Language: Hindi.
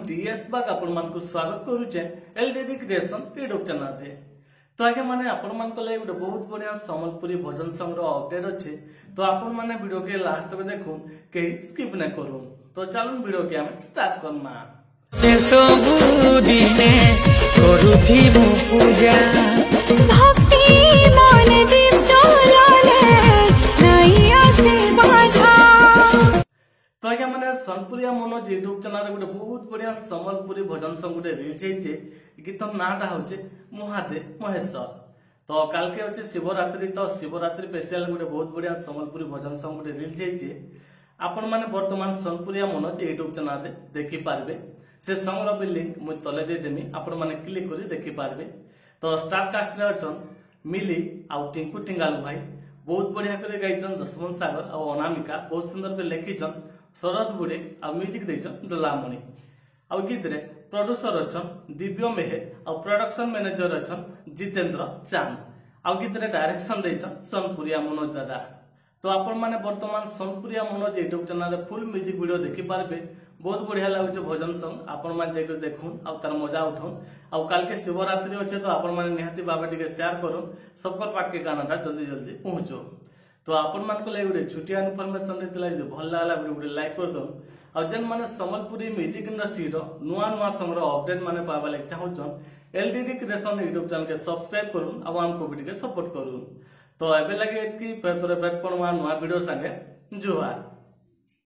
डीएस बाग आपण मानकु स्वागत करूचे एलडीडी क्रिएशन यूट्यूब चैनल जे। तो आगे माने आपण मान को ले गुटे बहुत बढ़िया संबलपुरी भजन सॉन्ग रो अपडेट अछि। तो आपण माने वीडियो के लास्ट तक देखुन के स्किप न करूं। तो चलून वीडियो के हम स्टार्ट करना। सब दिने करूथि मु पूजा भक्ति मन दीप चलाले नहीं आसे बाधा। तो आगे माने सोनपुरिया मनोज यूट्यूब चैनल गुटे बहुत बढ़िया संबलपुरी भजन सॉन्ग गुटे रिलीज हेचे। गीत नाटा होचे महादे महेश्वर। तो काल के होचे शिवरात्रि। तो शिवरात्रि स्पेशल गुटे बहुत बढ़िया संबलपुरी भजन सॉन्ग गुटे रिलीज हेचे। आपण माने वर्तमान सोनपुरिया मनोज यूट्यूब चैनल रे देखि पारबे। से सॉन्ग रो भी लिंक मु तले दे देमी, आपण माने क्लिक करी देखि पारबे। तो स्टार कास्ट रे अछन मिली आ टिंकू टिंगालू भाई बहुत बढ़िया करे गाइछन। जसवंत सागर आ अनामिका बहुत सुंदर पे लिखिछन। शरद बुड़े आ म्यूजिक देछन डोलामणि। आ गीत रे प्रोड्यूसर अछन दिव्य मेहर आ प्रोडक्शन मैनेजर अछन जितेंद्र चांद। आ गीत रे डायरेक्शन देछन सोनपुरिया मनोज दादा। तो आपण माने वर्तमान सोनपुरिया मनोज यूट्यूब चैनल रे फुल म्यूजिक वीडियो देखि पारबे। बहुत बढ़िया लाଗୁଛି भजन सॉन्ग। आपण माने जेकर देखुन आ तार मजा उठाउन। आ काल के शिवरात्रि होचे तो आपण माने निहाती बाबा टिके शेयर करूं। सबकर पाक के गानाटा जल्दी जल्दी पहुंचो। तो आपण मान को ले गुटे छुटिया इन्फॉर्मेशन देतला जे भल लागला वीडियो लाइक कर दो। आ जन माने संबलपुरी म्यूजिक इंडस्ट्री रो नुआ नुआ सॉन्ग रो अपडेट माने पाबा लाग चाहउछन एलडीडी क्रिएशन यूट्यूब चैनल के सब्सक्राइब करूं आ हमको वीडियो के सपोर्ट करूं। तो एबे लगे इतकी फेर तोरे भेट पड़वा नुआ वीडियो संगे जुहार।